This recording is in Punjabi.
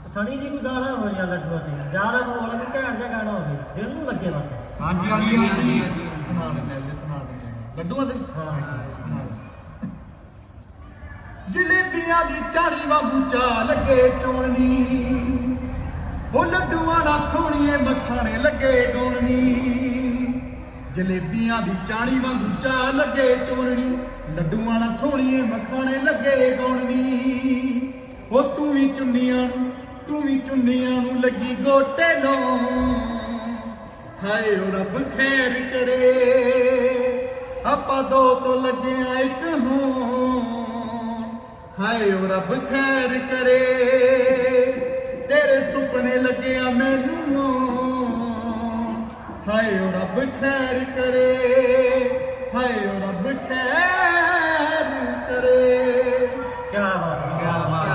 ਸਣੀ ਜੀ ਕੋਈ ਗਾਣਾ ਹੋਵੇ ਜਾਂ ਲੱਡੂਆਂ ਤੇ ਯਾਰ ਬੋਲ ਵੀ ਘੈਂਟ ਜਿਹਾ ਗਾਣਾ ਹੋਵੇ ਦਿਲ ਨੂੰ ਲੱਗੇ ਬਸ। ਹਾਂਜੀ ਹਾਂਜੀ ਹਾਂਜੀ ਸੁਣਾ ਦਿੰਦੇ ਲੱਡੂਆਂ ਤੇ ਹਾਂ ਜਲੇਬੀਆਂ ਦੀ ਚਾਲੀ ਵਾਂਗੂ ਚਾਹ ਲੱਗੇ ਚੋਣਨੀ, ਉਹ ਲੱਡੂਆਂ ਦਾ ਸੋਹਣੀਏ ਮਖਾਣੇ ਲੱਗੇ ਗਾਉਣੀ। ਜਲੇਬੀਆਂ ਦੀ ਚਾਲੀ ਵਾਂਗੂ ਚਾਹ ਲੱਗੇ ਚੋਣਨੀ, ਲੱਡੂਆਂ ਦਾ ਸੋਹਣੀਏ ਮਖਾਣੇ ਲੱਗੇ ਗਾਉਣੀ। ਉਹ ਤੂੰ ਵੀ ਚੁੰਨੀਆਂ ਨੂੰ ਲੱਗੀ ਗੋਟੇ ਲਾਉਣ, ਹਾਏ ਓ ਰੱਬ ਖੈਰ ਕਰੇ ਆਪਾਂ ਦੋ ਤੋਂ ਲੱਗਿਆ ਇੱਕ ਹੋਣ। ਹਾਏ ਓ ਰੱਬ ਖੈਰ ਕਰੇ ਤੇਰੇ ਸੁਪਨੇ ਲੱਗਿਆ ਮੈਨੂੰ ਆਉਣ। ਹਾਏ ਓ ਰੱਬ ਖੈਰ ਕਰੇ, ਹਾਏ ਓ ਰੱਬ ਖੈਰ ਕਰੇ। ਕੀ ਬਾਤ ਹੈ, ਕੀ ਬਾਤ